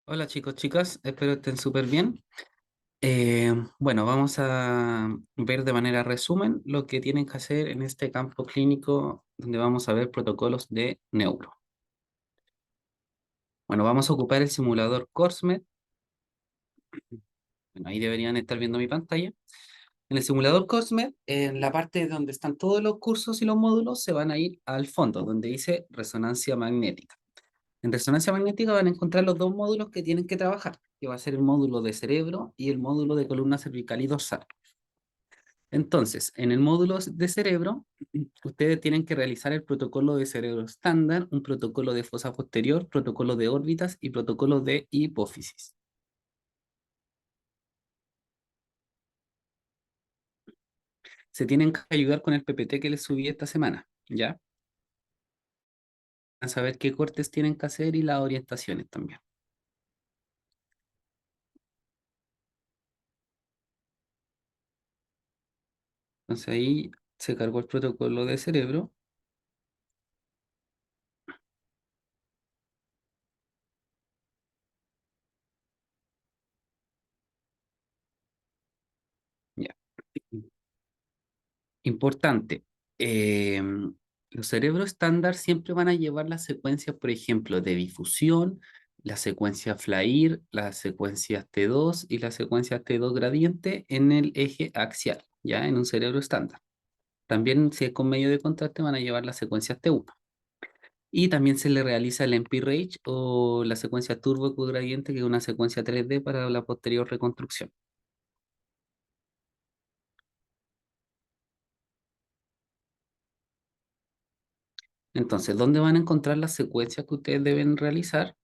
Hola chicos, chicas, espero estén súper bien. Bueno, vamos a ver de manera resumen lo que tienen que hacer en este campo clínico donde vamos a ver protocolos de neuro. Bueno, vamos a ocupar el simulador CORSMED. Bueno, ahí deberían estar viendo mi pantalla. En el simulador COSMED, en la parte donde están todos los cursos y los módulos, se van a ir al fondo, donde dice resonancia magnética. En resonancia magnética van a encontrar los dos módulos que tienen que trabajar, que va a ser el módulo de cerebro y el módulo de columna cervical y dorsal. Entonces, en el módulo de cerebro, ustedes tienen que realizar el protocolo de cerebro estándar, un protocolo de fosa posterior, protocolo de órbitas y protocolo de hipófisis. Se tienen que ayudar con el PPT que les subí esta semana, ¿ya? A saber qué cortes tienen que hacer y las orientaciones también. Entonces ahí se cargó el protocolo de cerebro, ya. Importante, los cerebros estándar siempre van a llevar las secuencias, por ejemplo, de difusión, la secuencia FLAIR, las secuencias T2 y la secuencia T2 gradiente en el eje axial, ya en un cerebro estándar. También, si es con medio de contraste, van a llevar las secuencias T1. Y también se le realiza el MP-RAGE o la secuencia turbo ecogradiente, que es una secuencia 3D para la posterior reconstrucción. Entonces, ¿dónde van a encontrar las secuencias que ustedes deben realizar?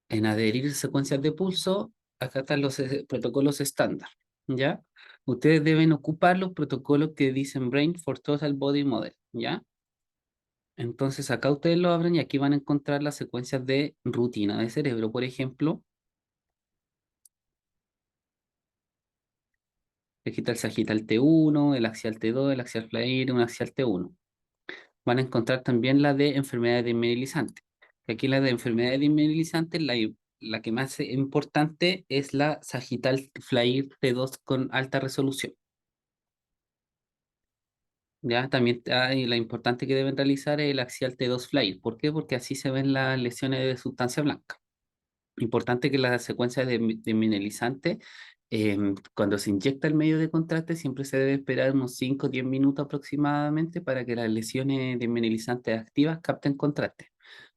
En adherir secuencias de pulso, acá están los protocolos estándar, ¿ya? Ustedes deben ocupar los protocolos que dicen Brain for Total Body Model, ¿ya? Entonces acá ustedes lo abren y aquí van a encontrar las secuencias de rutina de cerebro, por ejemplo, el sagital T1, el axial T2, el axial FLAIR, un axial T1. Van a encontrar también la de enfermedades desmineralizantes. Aquí la de enfermedades desmineralizantes, la que más es importante es la sagital FLAIR T2 con alta resolución. Ya, también hay la importante que deben realizar es el axial T2 FLAIR. ¿Por qué? Porque así se ven las lesiones de sustancia blanca. Importante que la secuencia de mineralizante, cuando se inyecta el medio de contraste, siempre se debe esperar unos 5 o 10 minutos aproximadamente para que las lesiones de mineralizantes activas capten contraste,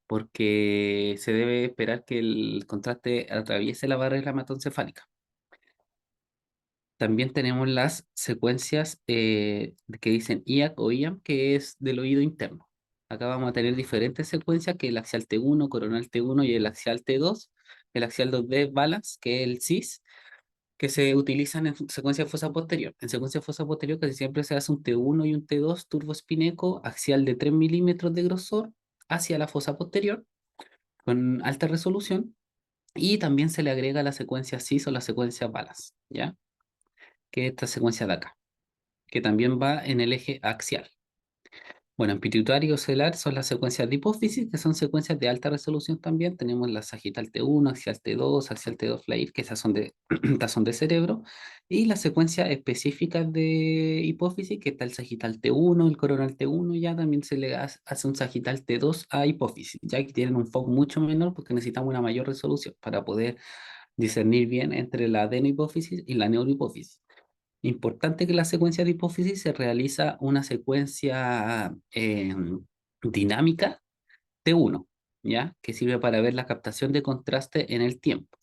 porque se debe esperar que el contraste atraviese la barrera hematoencefálica. También tenemos las secuencias que dicen IAC o IAM, que es del oído interno. Acá vamos a tener diferentes secuencias, que el axial T1, coronal T1 y el axial T2. El axial 2D balance, que es el CIS, que se utilizan en secuencia de fosa posterior. En secuencia de fosa posterior casi siempre se hace un T1 y un T2 turboespineco axial de 3 milímetros de grosor hacia la fosa posterior con alta resolución, y también se le agrega la secuencia CIS o la secuencia balance, ¿ya? Que es esta secuencia de acá, que también va en el eje axial. Bueno, en pituitario y celular son las secuencias de hipófisis, que son secuencias de alta resolución también. Tenemos la sagital T1, axial T2, axial T2 FLAIR, que esas son de, estas son de cerebro, y las secuencias específicas de hipófisis, que está el sagital T1, el coronal T1, ya también se le hace un sagital T2 a hipófisis, ya que tienen un foco mucho menor porque necesitamos una mayor resolución para poder discernir bien entre la adenohipófisis y la neurohipófisis. Importante que la secuencia de hipófisis se realiza una secuencia dinámica T1, ¿ya? Que sirve para ver la captación de contraste en el tiempo.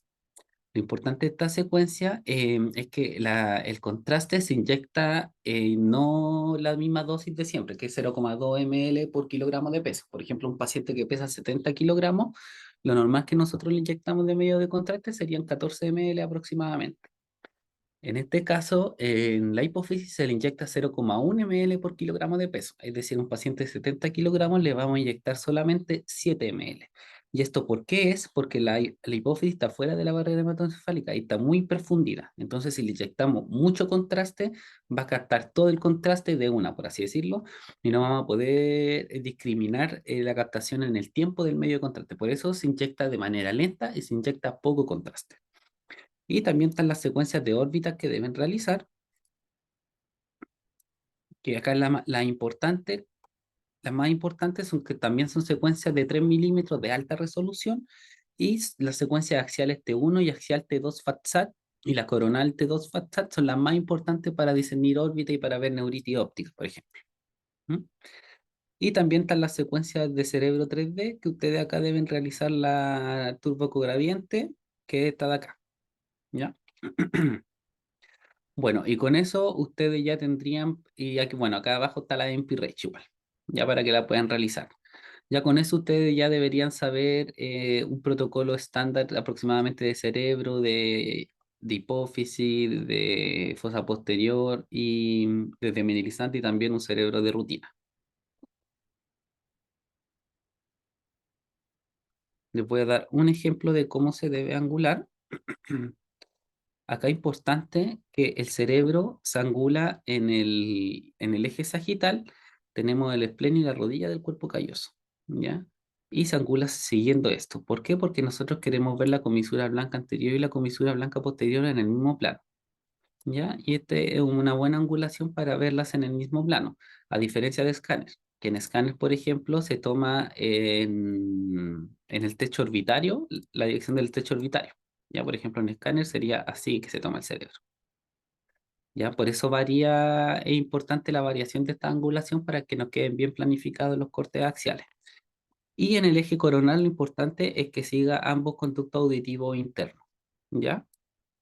Lo importante de esta secuencia es que el contraste se inyecta no la misma dosis de siempre, que es 0,2 ml por kilogramo de peso. Por ejemplo, un paciente que pesa 70 kilogramos, lo normal que nosotros le inyectamos de medio de contraste serían 14 ml aproximadamente. En este caso, en la hipófisis se le inyecta 0,1 ml por kilogramo de peso, es decir, un paciente de 70 kilogramos le vamos a inyectar solamente 7 ml. ¿Y esto por qué es? Porque la hipófisis está fuera de la barrera hematoencefálica y está muy perfundida. Entonces, si le inyectamos mucho contraste, va a captar todo el contraste de una, por así decirlo, y no vamos a poder discriminar la captación en el tiempo del medio de contraste. Por eso se inyecta de manera lenta y se inyecta poco contraste. Y también están las secuencias de órbitas que deben realizar, que acá es la importante. Las más importantes son que también son secuencias de 3 milímetros de alta resolución y las secuencias axiales T1 y axial T2 FATSAT y la coronal T2 FATSAT son las más importantes para discernir órbita y para ver neuritis óptica, por ejemplo. ¿Mm? Y también están las secuencias de cerebro 3D que ustedes acá deben realizar la turbocogradiente, que está de acá. ¿Ya? Bueno, y con eso ustedes ya tendrían, y aquí, bueno, acá abajo está la MP-Rate igual, ya para que la puedan realizar. Ya con eso ustedes ya deberían saber un protocolo estándar aproximadamente de cerebro, de hipófisis, de fosa posterior y de desmineralizante y también un cerebro de rutina. Les voy a dar un ejemplo de cómo se debe angular. Acá es importante que el cerebro se angula en el eje sagital. Tenemos el esplenio y la rodilla del cuerpo calloso, ¿ya? Y se angula siguiendo esto. ¿Por qué? Porque nosotros queremos ver la comisura blanca anterior y la comisura blanca posterior en el mismo plano, ¿ya? Y este es una buena angulación para verlas en el mismo plano, a diferencia de escáner, que en escáner, por ejemplo, se toma en el techo orbitario, la dirección del techo orbitario. Ya, por ejemplo, en escáner sería así que se toma el cerebro. Ya, por eso varía, es importante la variación de esta angulación para que nos queden bien planificados los cortes axiales. Y en el eje coronal lo importante es que siga ambos conductos auditivos internos, ¿ya?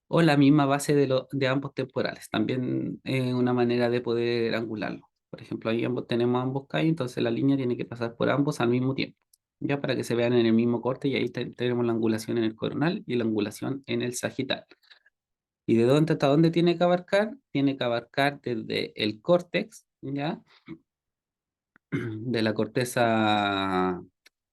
O la misma base de ambos temporales. También es una manera de poder angularlo. Por ejemplo, ahí tenemos ambos callos, entonces la línea tiene que pasar por ambos al mismo tiempo, ya para que se vean en el mismo corte y ahí tenemos la angulación en el coronal y la angulación en el sagital. ¿Y de dónde hasta dónde tiene que abarcar? Tiene que abarcar desde el córtex, ¿ya? De la corteza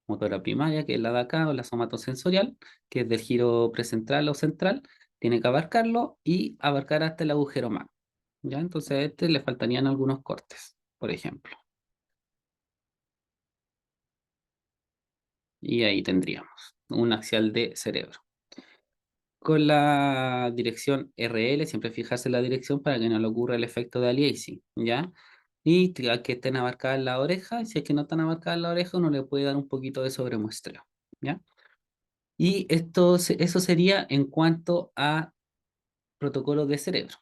motora primaria, que es la de acá, o la somatosensorial, que es del giro precentral o central, tiene que abarcarlo y abarcar hasta el agujero magno, ¿ya? Entonces a este le faltarían algunos cortes, por ejemplo. Y ahí tendríamos un axial de cerebro. Con la dirección RL, siempre fijarse en la dirección para que no le ocurra el efecto de aliasing, ¿ya? Y que estén abarcadas la oreja, y si es que no están abarcadas la oreja, uno le puede dar un poquito de sobremuestreo, ¿ya? Y eso sería en cuanto a protocolos de cerebro.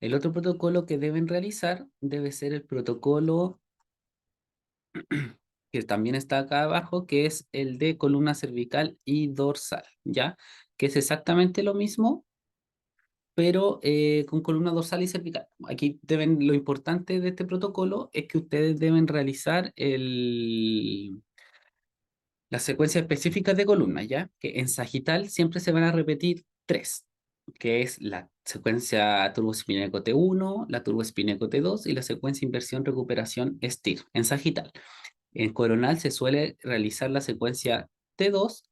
El otro protocolo que deben realizar debe ser el protocolo que también está acá abajo, que es el de columna cervical y dorsal, ¿ya? Que es exactamente lo mismo, pero con columna dorsal y cervical. Aquí lo importante de este protocolo es que ustedes deben realizar las secuencias específicas de columnas, ¿ya? Que en sagital siempre se van a repetir tres, que es la secuencia turboespineco T1, la turboespineco T2 y la secuencia inversión recuperación STIR en sagital. En coronal se suele realizar la secuencia T2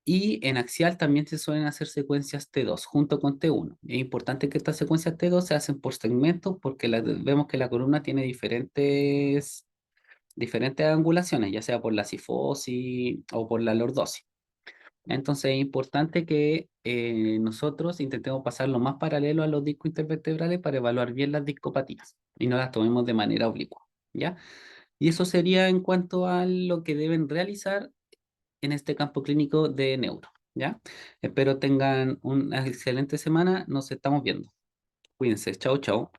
y en axial también se suelen hacer secuencias T2 junto con T1. Es importante que estas secuencias T2 se hacen por segmentos porque vemos que la columna tiene diferentes angulaciones, ya sea por la cifosis o por la lordosis. Entonces es importante que nosotros intentemos pasar lo más paralelo a los discos intervertebrales para evaluar bien las discopatías y no las tomemos de manera oblicua, ¿ya? Y eso sería en cuanto a lo que deben realizar en este campo clínico de neuro, ¿ya? Espero tengan una excelente semana, nos estamos viendo. Cuídense, chao, chao.